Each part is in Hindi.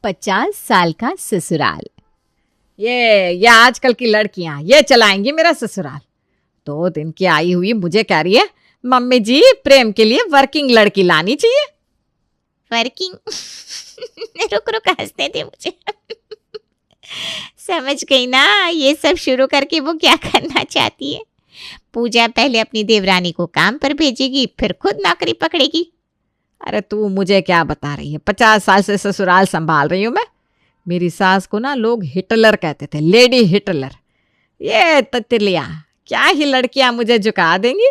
50 साल का ससुराल। ये आजकल की लड़कियां ये चलाएंगी मेरा ससुराल। 2 दिन की आई हुई मुझे कह रही है मम्मी जी प्रेम के लिए वर्किंग लड़की लानी चाहिए। वर्किंग रुक रुक हंसने दे मुझे। समझ गई ना, ये सब शुरू करके वो क्या करना चाहती है। पूजा पहले अपनी देवरानी को काम पर भेजेगी, फिर खुद नौकरी पकड़ेगी। अरे तू मुझे क्या बता रही है, 50 साल से ससुराल संभाल रही हूं मैं। मेरी सास को ना लोग हिटलर कहते थे, लेडी हिटलर। ये तितलियां क्या ही लड़कियां मुझे झुका देंगी।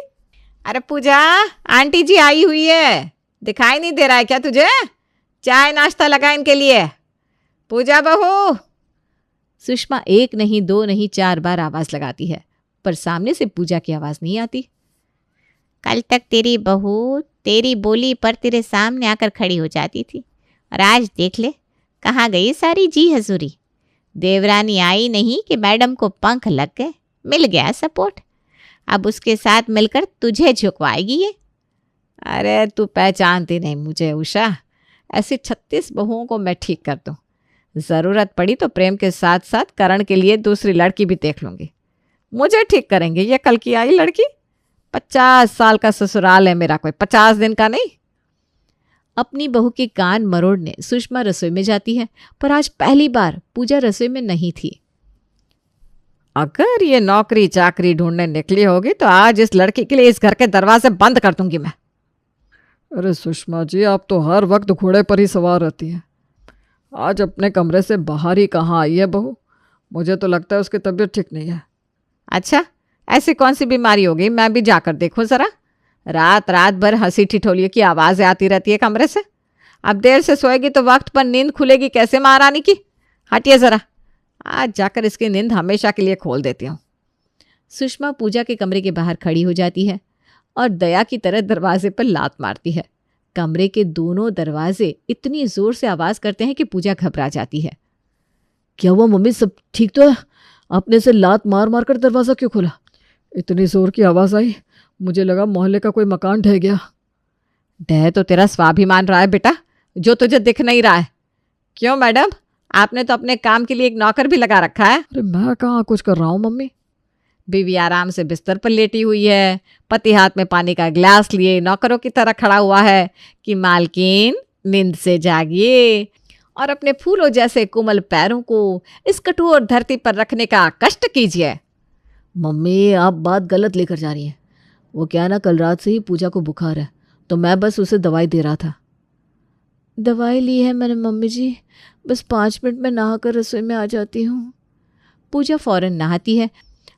अरे पूजा आंटी जी आई हुई है, दिखाई नहीं दे रहा है क्या तुझे? चाय नाश्ता लगा इनके लिए। पूजा बहू। सुषमा 1 नहीं 2 नहीं 4 बार आवाज लगाती है, पर सामने से पूजा की आवाज नहीं आती। कल तक तेरी बहू तेरी बोली पर तेरे सामने आकर खड़ी हो जाती थी, और आज देख ले कहाँ गई सारी जी हजूरी। देवरानी आई नहीं कि मैडम को पंख लग गए, मिल गया सपोर्ट। अब उसके साथ मिलकर तुझे झुकवाएगी ये। अरे तू पहचानती नहीं मुझे उषा, ऐसी 36 बहुओं को मैं ठीक कर दूं। ज़रूरत पड़ी तो प्रेम के साथ साथ करण के लिए दूसरी लड़की भी देख लूंगी। मुझे ठीक करेंगे ये कल की आई लड़की। 50 साल का ससुराल है मेरा, कोई 50 दिन का नहीं। अपनी बहू के कान मरोड़ने सुषमा रसोई में जाती है, पर आज पहली बार पूजा रसोई में नहीं थी। अगर ये नौकरी चाकरी ढूंढने निकली होगी तो आज इस लड़की के लिए इस घर के दरवाजे बंद कर दूंगी मैं। अरे सुषमा जी, आप तो हर वक्त घोड़े पर ही सवार रहती हैं। आज अपने कमरे से बाहर ही कहाँ आई है बहू? मुझे तो लगता है उसकी तबीयत ठीक नहीं है। अच्छा, ऐसी कौन सी बीमारी हो गई, मैं भी जाकर देखूं जरा। रात रात भर हंसी ठिठोलियों की आवाज़ें आती रहती है कमरे से। अब देर से सोएगी तो वक्त पर नींद खुलेगी कैसे महारानी की? हटिए ज़रा, आज जाकर इसकी नींद हमेशा के लिए खोल देती हूँ। सुषमा पूजा के कमरे के बाहर खड़ी हो जाती है और दया की तरह दरवाजे पर लात मारती है। कमरे के दोनों दरवाजे इतनी जोर से आवाज़ करते हैं कि पूजा घबरा जाती है। क्या हुआ मम्मी, सब ठीक तो है? आपने से लात मार मार कर दरवाज़ा क्यों खोला? इतनी जोर की आवाज़ आई, मुझे लगा मोहल्ले का कोई मकान ढह गया। ढह तो तेरा स्वाभिमान रहा है बेटा, जो तुझे दिख नहीं रहा है। क्यों मैडम, आपने तो अपने काम के लिए एक नौकर भी लगा रखा है। अरे मैं कहाँ कुछ कर रहा हूँ मम्मी। बीवी आराम से बिस्तर पर लेटी हुई है, पति हाथ में पानी का गिलास लिए नौकरों की तरह खड़ा हुआ है कि मालकिन नींद से जागिए और अपने फूलों जैसे कोमल पैरों को इस कठोर धरती पर रखने का कष्ट कीजिए। मम्मी आप बात गलत लेकर जा रही हैं। वो क्या ना, कल रात से ही पूजा को बुखार है, तो मैं बस उसे दवाई दे रहा था। दवाई ली है मैंने मम्मी जी, बस 5 मिनट में नहाकर रसोई में आ जाती हूँ। पूजा फौरन नहाती है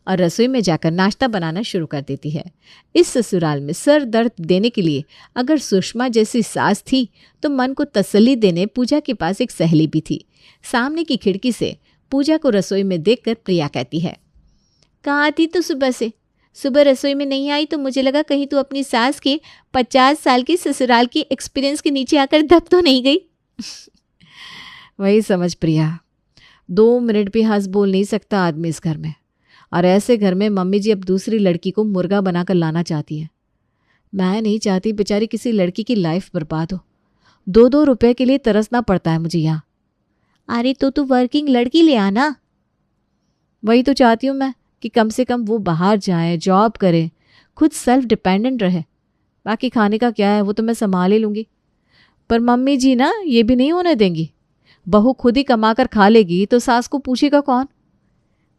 और रसोई में जाकर नाश्ता बनाना शुरू कर देती है। इस ससुराल में सर दर्द देने के लिए अगर सुषमा जैसी सास थी तो मन को तसल्ली देने पूजा के पास एक सहेली भी थी। सामने की खिड़की से पूजा को रसोई में देखकर प्रिया कहती है, कहाँ थी तो सुबह से? सुबह रसोई में नहीं आई तो मुझे लगा कहीं तू अपनी सास के 50 साल की ससुराल की एक्सपीरियंस के नीचे आकर दब तो नहीं गई। वही समझ प्रिया, 2 मिनट भी हंस बोल नहीं सकता आदमी इस घर में, और ऐसे घर में मम्मी जी अब दूसरी लड़की को मुर्गा बनाकर लाना चाहती है। मैं नहीं चाहती बेचारी किसी लड़की की लाइफ बर्बाद हो। 2-2 रुपए के लिए तरसना पड़ता है मुझे यहाँ। अरे तो तू वर्किंग लड़की ले आना। वही तो चाहती हूँ मैं कि कम से कम वो बाहर जाए, जॉब करे, खुद सेल्फ डिपेंडेंट रहे। बाकी खाने का क्या है वो तो मैं संभाल ही लूँगी, पर मम्मी जी ना ये भी नहीं होने देंगी। बहू खुद ही कमा कर खा लेगी तो सास को पूछेगा कौन?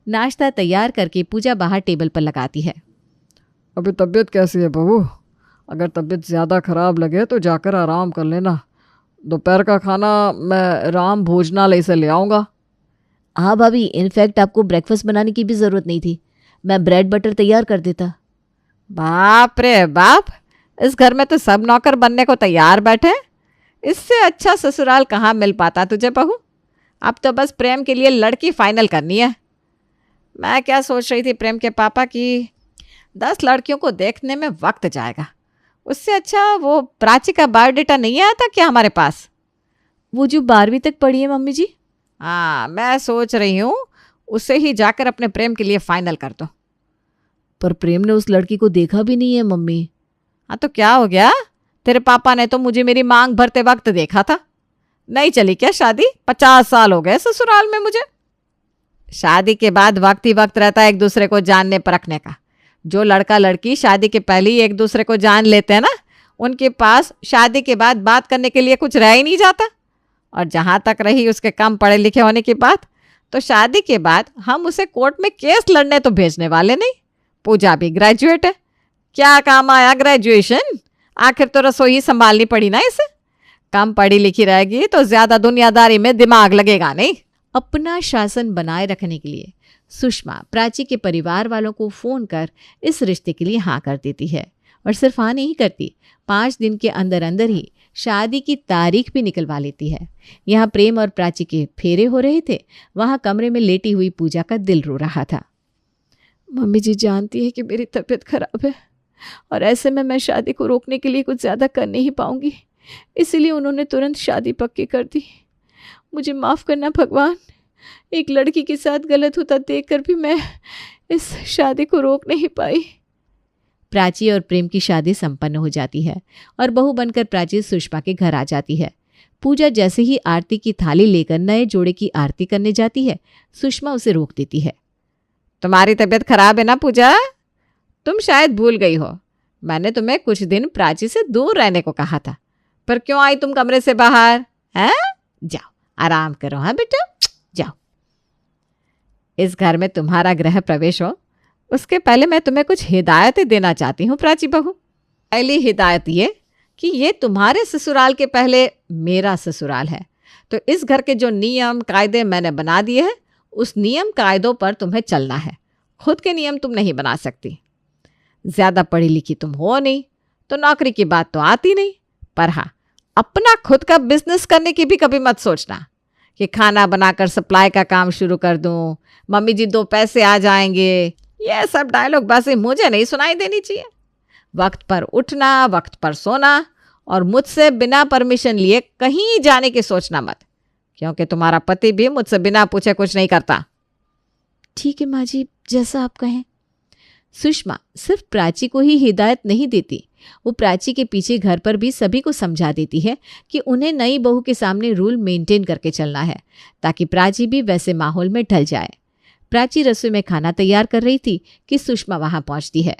नाश्ता तैयार करके पूजा बाहर टेबल पर लगाती है। अभी तबीयत कैसी है बहू? अगर तबीयत ज़्यादा ख़राब लगे तो जाकर आराम कर लेना। दोपहर का खाना मैं राम भोजनालय से ले आऊँगा। हाँ भाभी, इनफैक्ट आपको ब्रेकफास्ट बनाने की भी ज़रूरत नहीं थी, मैं ब्रेड बटर तैयार कर देता। बाप रे बाप, इस घर में तो सब नौकर बनने को तैयार बैठे। इससे अच्छा ससुराल कहाँ मिल पाता तुझे बहू। अब तो बस प्रेम के लिए लड़की फाइनल करनी है। मैं क्या सोच रही थी प्रेम के पापा की 10 लड़कियों को देखने में वक्त जाएगा। उससे अच्छा वो प्राची का बायोडेटा नहीं आया था क्या हमारे पास? वो जो 12वीं तक पढ़ी है मम्मी जी। हाँ, मैं सोच रही हूँ उसे ही जाकर अपने प्रेम के लिए फाइनल कर दो। पर प्रेम ने उस लड़की को देखा भी नहीं है मम्मी। हाँ तो क्या हो गया, तेरे पापा ने तो मुझे मेरी मांग भरते वक्त देखा था। नहीं चली क्या शादी? 50 साल हो गए ससुराल में मुझे। शादी के बाद वक्त ही वक्त रहता है एक दूसरे को जानने परखने का। जो लड़का लड़की शादी के पहले ही एक दूसरे को जान लेते हैं ना, उनके पास शादी के बाद बात करने के लिए कुछ रह ही नहीं जाता। और जहाँ तक रही उसके कम पढ़े लिखे होने की बात, तो शादी के बाद हम उसे कोर्ट में केस लड़ने तो भेजने वाले नहीं। पूजा भी ग्रेजुएट है, क्या काम आया ग्रेजुएशन? आखिर तो रसोई संभालनी पड़ी ना इसे। कम पढ़ी लिखी रहेगी तो ज्यादा दुनियादारी में दिमाग लगेगा नहीं। अपना शासन बनाए रखने के लिए सुषमा प्राची के परिवार वालों को फ़ोन कर इस रिश्ते के लिए हाँ कर देती है। और सिर्फ हाँ नहीं करती, 5 दिन के अंदर अंदर ही शादी की तारीख भी निकलवा लेती है। यहाँ प्रेम और प्राची के फेरे हो रहे थे, वहाँ कमरे में लेटी हुई पूजा का दिल रो रहा था। मम्मी जी जानती है कि मेरी तबीयत खराब है और ऐसे में मैं शादी को रोकने के लिए कुछ ज़्यादा कर नहीं पाऊंगी, इसीलिए उन्होंने तुरंत शादी पक्की कर दी। मुझे माफ़ करना भगवान, एक लड़की के साथ गलत होता देखकर भी मैं इस शादी को रोक नहीं पाई। प्राची और प्रेम की शादी संपन्न हो जाती है और बहू बनकर प्राची सुषमा के घर आ जाती है। पूजा जैसे ही आरती की थाली लेकर नए जोड़े की आरती करने जाती है, सुषमा उसे रोक देती है। तुम्हारी तबीयत खराब है ना पूजा? तुम शायद भूल गई हो, मैंने तुम्हें कुछ दिन प्राची से दूर रहने को कहा था, पर क्यों आई तुम कमरे से बाहर? हैं? जाओ आराम करो। हाँ बेटा जाओ। इस घर में तुम्हारा गृह प्रवेश हो उसके पहले मैं तुम्हें कुछ हिदायतें देना चाहती हूँ प्राची बहू। पहली हिदायत ये कि ये तुम्हारे ससुराल के पहले मेरा ससुराल है, तो इस घर के जो नियम कायदे मैंने बना दिए हैं उस नियम कायदों पर तुम्हें चलना है। खुद के नियम तुम नहीं बना सकती। ज़्यादा पढ़ी लिखी तुम हो नहीं तो नौकरी की बात तो आती नहीं, पर हाँ अपना खुद का बिजनेस करने की भी कभी मत सोचना कि खाना बनाकर सप्लाई का काम शुरू कर दूं, मम्मी जी 2 पैसे आ जाएंगे। ये सब डायलॉग बाजी मुझे नहीं सुनाई देनी चाहिए। वक्त पर उठना, वक्त पर सोना और मुझसे बिना परमिशन लिए कहीं जाने की सोचना मत, क्योंकि तुम्हारा पति भी मुझसे बिना पूछे कुछ नहीं करता। ठीक है माँ जी, जैसा आप कहें। सुषमा सिर्फ प्राची को ही हिदायत नहीं देती, वो प्राची के पीछे घर पर भी सभी को समझा देती है कि उन्हें नई बहू के सामने रूल मेंटेन करके चलना है, ताकि प्राची भी वैसे माहौल में ढल जाए। प्राची रसोई में खाना तैयार कर रही थी कि सुषमा वहां पहुंचती है।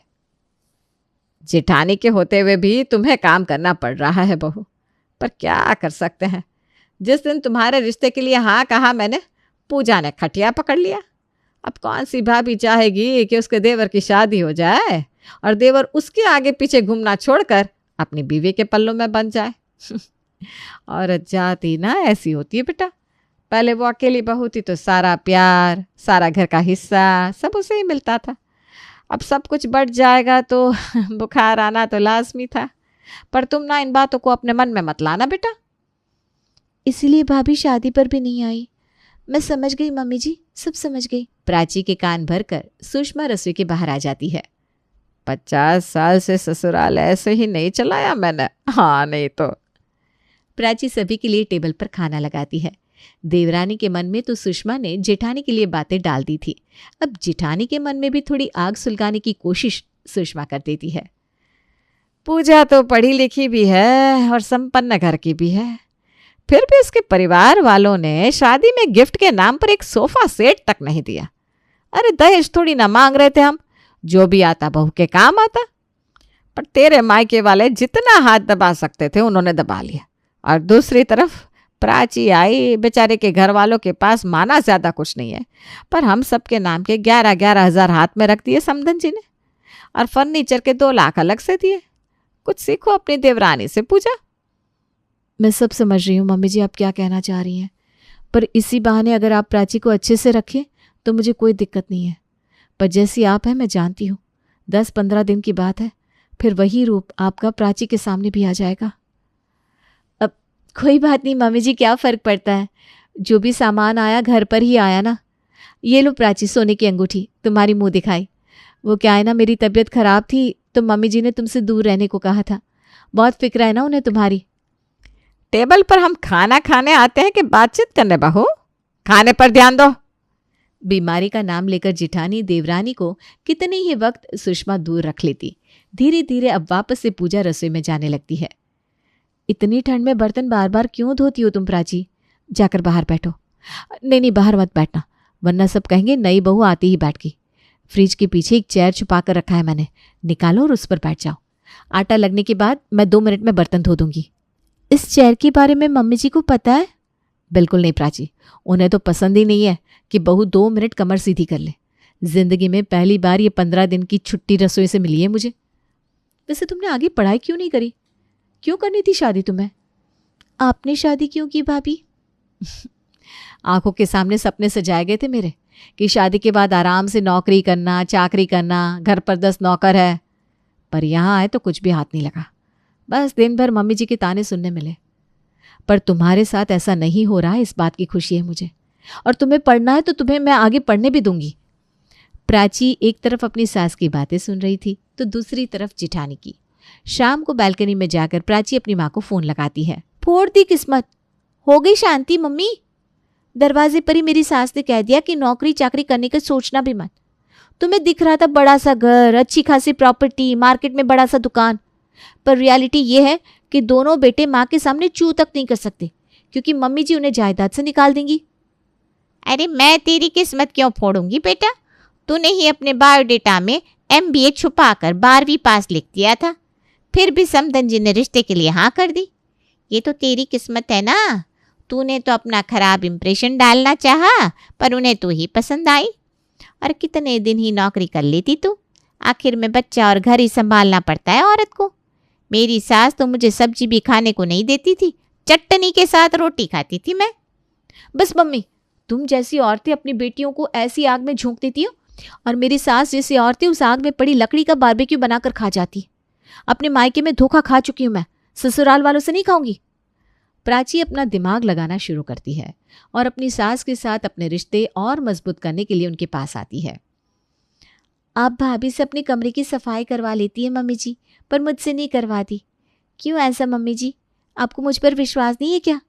जेठानी के होते हुए भी तुम्हें काम करना पड़ रहा है बहू, पर क्या कर सकते हैं। जिस दिन तुम्हारे रिश्ते के लिए हाँ कहा मैंने, पूजा ने खटिया पकड़ लिया। अब कौन सी भाभी चाहेगी कि उसके देवर की शादी हो जाए और देवर उसके आगे पीछे घूमना छोड़कर अपनी बीवी के पल्लों में बन जाए। औरत जाति ना ऐसी होती है बेटा। पहले वो अकेली बहू थी तो सारा प्यार, सारा घर का हिस्सा सब उसे ही मिलता था। अब सब कुछ बढ़ जाएगा तो बुखार आना तो लाजमी था। पर तुम ना इन बातों को अपने मन में मत लाना बेटा। इसीलिए भाभी शादी पर भी नहीं आई। मैं समझ गई मम्मी जी, सब समझ गई। प्राची के कान भरकर सुषमा रसोई के बाहर आ जाती है। 50 साल से ससुराल ऐसे ही नहीं चलाया मैंने, हाँ नहीं तो। प्राची सभी के लिए टेबल पर खाना लगाती है। देवरानी के मन में तो सुषमा ने जेठानी के लिए बातें डाल दी थी, अब जेठानी के मन में भी थोड़ी आग सुलगाने की कोशिश सुषमा कर देती है। पूजा तो पढ़ी लिखी भी है और संपन्न घर की भी है, फिर भी उसके परिवार वालों ने शादी में गिफ्ट के नाम पर एक सोफा सेट तक नहीं दिया। अरे दहेज थोड़ी ना मांग रहे थे हम, जो भी आता बहू के काम आता। पर तेरे मायके वाले जितना हाथ दबा सकते थे उन्होंने दबा लिया। और दूसरी तरफ प्राची आई, बेचारे के घर वालों के पास माना ज्यादा कुछ नहीं है, पर हम सबके नाम के 11-11 हज़ार हाथ में रख दिए समधन जी ने, और फर्नीचर के 2 लाख अलग से दिए। कुछ सीखो अपनी देवरानी से पूजा। मैं सब समझ रही हूँ मम्मी जी आप क्या कहना चाह रही हैं, पर इसी बहाने अगर आप प्राची को अच्छे से रखें तो मुझे कोई दिक्कत नहीं है। पर जैसी आप हैं मैं जानती हूँ, 10-15 दिन की बात है, फिर वही रूप आपका प्राची के सामने भी आ जाएगा। अब कोई बात नहीं मम्मी जी, क्या फ़र्क पड़ता है, जो भी सामान आया घर पर ही आया ना। ये लो प्राची, सोने की अंगूठी, तुम्हारी मुँह दिखाई। वो क्या है ना, मेरी तबीयत ख़राब थी तो मम्मी जी ने तुमसे दूर रहने को कहा था, बहुत फिक्र है ना उन्हें तुम्हारी। टेबल पर हम खाना खाने आते हैं कि बातचीत करने बहू? खाने पर ध्यान दो। बीमारी का नाम लेकर जिठानी देवरानी को कितने ही वक्त सुषमा दूर रख लेती। धीरे धीरे अब वापस से पूजा रसोई में जाने लगती है। इतनी ठंड में बर्तन बार बार क्यों धोती हो तुम प्राची? जाकर बाहर बैठो। नहीं नहीं, बाहर मत बैठना, वरना सब कहेंगे नई बहू आती ही बैठ गई। फ्रिज के पीछे एक चेयर छुपा कर रखा है मैंने, निकालो और उस पर बैठ जाओ। आटा लगने के बाद मैं 2 मिनट में बर्तन धो दूंगी। इस चेयर के बारे में मम्मी जी को पता है? बिल्कुल नहीं प्राची, उन्हें तो पसंद ही नहीं है कि बहू 2 मिनट कमर सीधी कर ले। जिंदगी में पहली बार ये 15 दिन की छुट्टी रसोई से मिली है मुझे। वैसे तुमने आगे पढ़ाई क्यों नहीं करी? क्यों करनी थी शादी तुम्हें? आपने शादी क्यों की भाभी? आंखों के सामने सपने सजाए गए थे मेरे कि शादी के बाद आराम से नौकरी करना, चाकरी करना, घर पर 10 नौकर है। पर यहाँ आए तो कुछ भी हाथ नहीं लगा, बस दिन भर मम्मी जी के ताने सुनने मिले। पर तुम्हारे साथ ऐसा नहीं हो रहा है, इस बात की खुशी है मुझे। और तुम्हें पढ़ना है तो तुम्हें मैं आगे पढ़ने भी दूंगी। प्राची एक तरफ अपनी सास की बातें सुन रही थी तो दूसरी तरफ जिठानी की। शाम को बालकनी में जाकर प्राची अपनी माँ को फोन लगाती है। फोड़ दी किस्मत, हो गई शांति मम्मी। दरवाजे पर ही मेरी सास ने कह दिया कि नौकरी चाकरी करने का सोचना भी मत। तुम्हें दिख रहा था बड़ा सा घर, अच्छी खासी प्रॉपर्टी, मार्केट में बड़ा सा दुकान, पर रियलिटी ये है कि दोनों बेटे माँ के सामने चू तक नहीं कर सकते क्योंकि मम्मी जी उन्हें जायदाद से निकाल देंगी। अरे मैं तेरी किस्मत क्यों फोड़ूंगी बेटा? तूने ही अपने बायोडेटा में MBA छुपाकर 12वीं पास लिख दिया था, फिर भी समधन जी ने रिश्ते के लिए हाँ कर दी। ये तो तेरी किस्मत है ना। तूने तो अपना खराब इंप्रेशन डालना चाहा, पर उन्हें तू ही पसंद आई। और कितने दिन ही नौकरी कर लेती तू, आखिर में बच्चा और घर ही संभालना पड़ता है औरत को। मेरी सास तो मुझे सब्जी भी खाने को नहीं देती थी, चटनी के साथ रोटी खाती थी मैं। बस मम्मी, तुम जैसी औरतें अपनी बेटियों को ऐसी आग में झोंक देती हो और मेरी सास जैसी औरतें उस आग में पड़ी लकड़ी का बारबेक्यू बनाकर खा जाती। अपने मायके में धोखा खा चुकी हूं मैं, ससुराल वालों से नहीं खाऊंगी। प्राची अपना दिमाग लगाना शुरू करती है और अपनी सास के साथ अपने रिश्ते और मजबूत करने के लिए उनके पास आती है। आप भाभी से अपने कमरे की सफाई करवा लेती है मम्मी जी, पर मुझसे नहीं करवाती। क्यों ऐसा मम्मी जी? आपको मुझ पर विश्वास नहीं है क्या?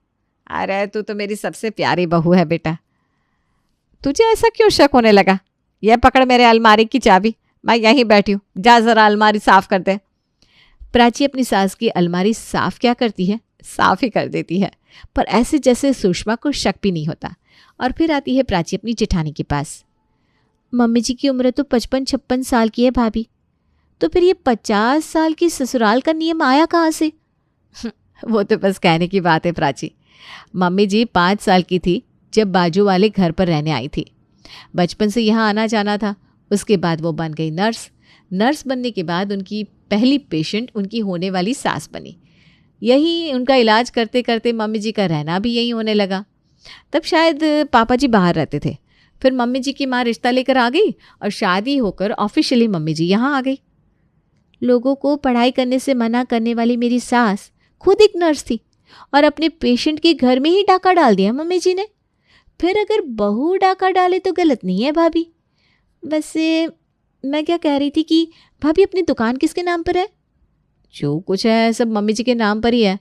अरे तू तो मेरी सबसे प्यारी बहू है बेटा, तुझे ऐसा क्यों शक होने लगा? यह पकड़ मेरे अलमारी की चाबी, मैं यहीं बैठी हूँ, जा जरा अलमारी साफ कर दे। प्राची अपनी सास की अलमारी साफ क्या करती है, साफ ही कर देती है, पर ऐसे जैसे सुषमा को शक भी नहीं होता। और फिर आती है प्राची अपनी जेठानी के पास। मम्मी जी की उम्र तो 55-56 साल की है भाभी, तो फिर ये 50 साल की ससुराल का नियम आया कहाँ से? वो तो बस कहने की बात है प्राची। मम्मी जी 5 साल की थी जब बाजू वाले घर पर रहने आई थी। बचपन से यहाँ आना जाना था। उसके बाद वो बन गई नर्स। नर्स बनने के बाद उनकी पहली पेशेंट उनकी होने वाली सास बनी। यही उनका इलाज करते करते मम्मी जी का रहना भी यहीं होने लगा। तब शायद पापा जी बाहर रहते थे। फिर मम्मी जी की माँ रिश्ता लेकर आ गई और शादी होकर ऑफिशियली मम्मी जी यहाँ आ गई। लोगों को पढ़ाई करने से मना करने वाली मेरी सास खुद एक नर्स थी और अपने पेशेंट के घर में ही डाका डाल दिया मम्मी जी ने। फिर अगर बहू डाका डाले तो गलत नहीं है भाभी। वैसे मैं क्या कह रही थी कि भाभी अपनी दुकान किसके नाम पर है? जो कुछ है सब मम्मी जी के नाम पर ही है।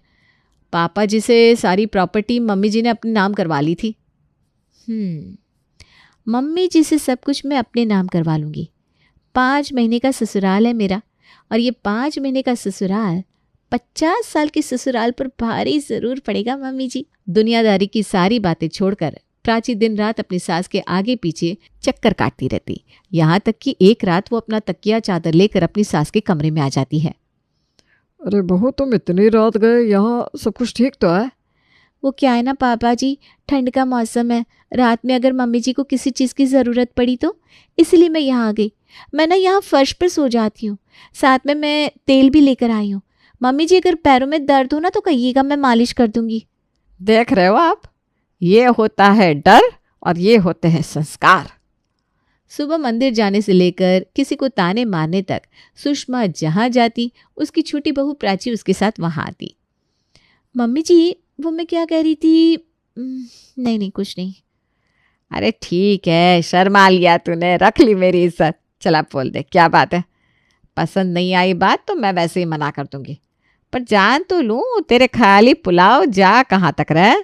पापा जी से सारी प्रॉपर्टी मम्मी जी ने अपने नाम करवा ली थी। मम्मी जी से सब कुछ मैं अपने नाम करवा लूँगी। 5 महीने का ससुराल है मेरा, और ये 5 महीने का ससुराल 50 साल के ससुराल पर भारी ज़रूर पड़ेगा मम्मी जी। दुनियादारी की सारी बातें छोड़कर प्राची दिन रात अपनी सास के आगे पीछे चक्कर काटती रहती। यहाँ तक कि एक रात वो अपना तकिया चादर लेकर अपनी सास के कमरे में आ जाती है। अरे बहू, तुम इतनी रात गए, यहाँ सब कुछ ठीक तो है? वो क्या है ना पापा जी, ठंड का मौसम है, रात में अगर मम्मी जी को किसी चीज़ की ज़रूरत पड़ी तो इसलिए मैं यहाँ आ गई। मैं ना यहाँ फर्श पर सो जाती हूँ, साथ में मैं तेल भी लेकर आई हूँ। मम्मी जी अगर पैरों में दर्द हो ना तो कहिएगा, मैं मालिश कर दूँगी। देख रहे हो आप, ये होता है डर और ये होते हैं संस्कार। सुबह मंदिर जाने से लेकर किसी को ताने मारने तक सुषमा जहाँ जाती उसकी छोटी बहू प्राची उसके साथ वहाँ आती। मम्मी जी वो मैं क्या कह रही थी, नहीं कुछ नहीं। अरे ठीक है, शर्मा लिया तूने, रख ली मेरी इज्जत। चला बोल दे, क्या बात है? पसंद नहीं आई बात तो मैं वैसे ही मना कर दूंगी, पर जान तो लूँ तेरे ख्याली पुलाव जा कहाँ तक रहे।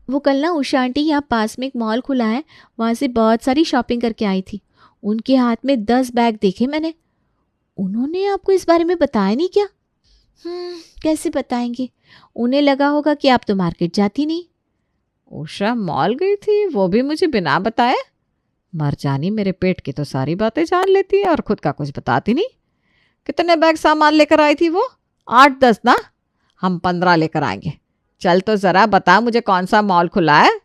वो कल ना उषा आंटी यहाँ पास में एक मॉल खुला है, वहाँ से बहुत सारी शॉपिंग करके आई थी। उनके हाथ में 10 बैग देखे मैंने। उन्होंने आपको इस बारे में बताया नहीं क्या? कैसे बताएंगे? उन्हें लगा होगा कि आप तो मार्केट जाती नहीं। उषा मॉल गई थी, वो भी मुझे बिना बताए। मर जानी, मेरे पेट की तो सारी बातें जान लेती है और खुद का कुछ बताती नहीं। कितने बैग सामान लेकर आई थी वो? 8-10 ना? हम 15 लेकर आएंगे। चल तो जरा बता मुझे, कौन सा मॉल खुला है?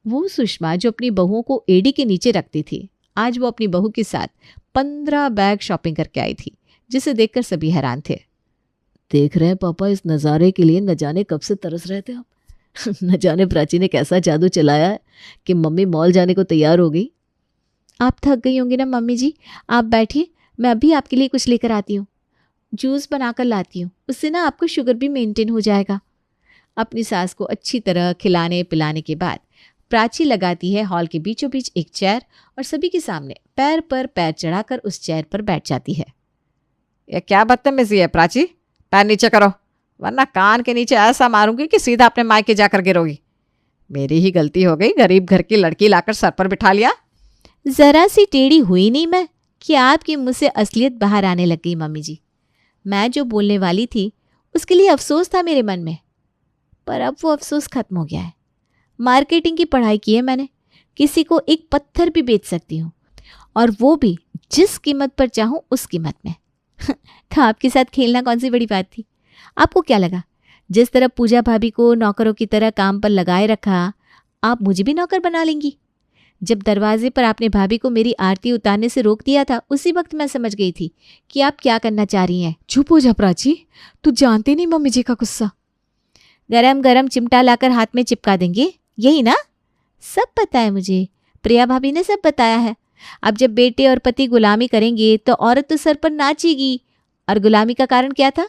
वो सुषमा जो अपनी बहुओं को एड़ी के नीचे रखती थी, आज वो अपनी बहू के साथ 15 बैग शॉपिंग करके आई थी, जिसे देखकर सभी हैरान थे। देख रहे हैं पापा, इस नज़ारे के लिए न जाने कब से तरस रहे थे हम। न जाने प्राची ने कैसा जादू चलाया है कि मम्मी मॉल जाने को तैयार हो गई। आप थक गई होंगी ना मम्मी जी, आप बैठिए, मैं अभी आपके लिए कुछ लेकर आती हूँ। जूस बनाकर लाती हूँ, उससे ना आपको शुगर भी मेंटेन हो जाएगा। अपनी सास को अच्छी तरह खिलाने पिलाने के बाद प्राची लगाती है हॉल के बीचों बीच एक चेयर और सभी के सामने पैर पर पैर चढ़ाकर उस चेयर पर बैठ जाती है। ये क्या बदतमीजी है प्राची? पैर नीचे करो, वरना कान के नीचे ऐसा मारूंगी कि सीधा अपने मायके जाकर गिरोगी। मेरी ही गलती हो गई, गरीब घर की लड़की लाकर सर पर बिठा लिया। जरा सी टेढ़ी हुई नहीं मैं कि आपके मुंह से असलियत बाहर आने लग गई मम्मी जी। मैं जो बोलने वाली थी उसके लिए अफसोस था मेरे मन में, पर अब वो अफसोस खत्म हो गया है। मार्केटिंग की पढ़ाई की है मैंने, किसी को एक पत्थर भी बेच सकती हूँ, और वो भी जिस कीमत पर चाहूँ उस कीमत में। तो आपके साथ खेलना कौन सी बड़ी बात थी? आपको क्या लगा जिस तरह पूजा भाभी को नौकरों की तरह काम पर लगाए रखा, आप मुझे भी नौकर बना लेंगी? जब दरवाजे पर आपने भाभी को मेरी आरती उतारने से रोक दिया था, उसी वक्त मैं समझ गई थी कि आप क्या करना चाह रही हैं। चुप हो जा प्राची, तू जानती नहीं मम्मी जी का गुस्सा। गरम गरम चिमटा लाकर हाथ में चिपका देंगे, यही ना? सब पता है मुझे, प्रिया भाभी ने सब बताया है। अब जब बेटे और पति गुलामी करेंगे तो औरत तो सर पर नाचेगी। और गुलामी का कारण क्या था?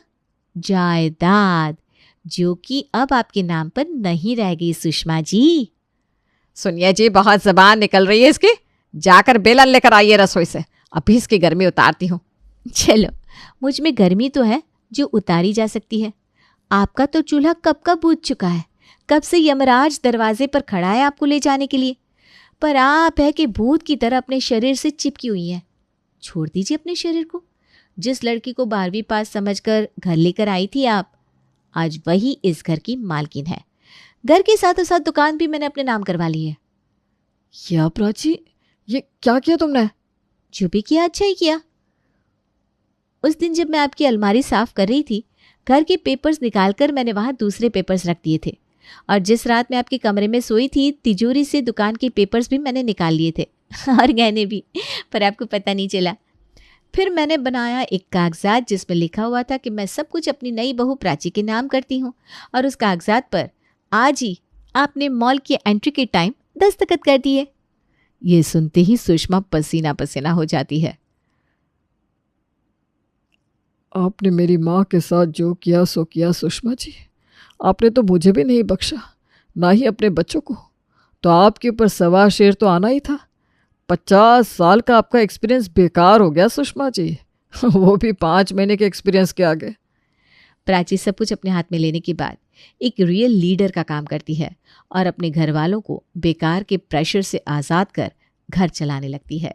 जायदाद, जो कि अब आपके नाम पर नहीं रह गई सुषमा जी। सुनिए जी, बहुत जबान निकल रही है इसकी। जाकर बेलन लेकर आइए रसोई से, अभी इसकी गर्मी उतारती हूँ। चलो, मुझ में गर्मी तो है जो उतारी जा सकती है। आपका तो चूल्हा कब का बुझ चुका है, कब से यमराज दरवाजे पर खड़ा है आपको ले जाने के लिए, पर आप है कि भूत की तरह अपने शरीर से चिपकी हुई है। छोड़ दीजिए अपने शरीर को। जिस लड़की को 12वीं पास समझकर घर लेकर आई थी आप, आज वही इस घर की मालकिन है। घर के साथों साथ दुकान भी मैंने अपने नाम करवा ली है। क्या प्राची, ये क्या किया तुमने? जो भी किया अच्छा ही किया। उस दिन जब मैं आपकी अलमारी साफ कर रही थी, घर के पेपर्स निकालकर मैंने वहाँ दूसरे पेपर्स रख दिए थे, और जिस रात मैं आपके कमरे में सोई थी, तिजोरी से दुकान के पेपर्स भी मैंने निकाल लिए थे और गहने भी, पर आपको पता नहीं चला। फिर मैंने बनाया एक कागजात जिसमें लिखा हुआ था कि मैं सब कुछ अपनी नई बहू प्राची के नाम करती हूँ, और उस कागजात पर आज ही आपने मॉल की एंट्री के टाइम दस्तखत कर दिए। ये सुनते ही सुषमा पसीना पसीना हो जाती है। आपने मेरी माँ के साथ जो किया सो किया सुषमा जी। आपने तो मुझे भी नहीं बख्शा, ना ही अपने बच्चों को। तो आपके ऊपर सवा शेर तो आना ही था। 50 साल का आपका एक्सपीरियंस बेकार हो गया सुषमा जी। वो भी 5 महीने के एक्सपीरियंस के आगे। प्राची सब कुछ अपने हाथ में लेने के बाद एक रियल लीडर का काम करती है और अपने घर वालों को बेकार के प्रेशर से आज़ाद कर घर चलाने लगती है।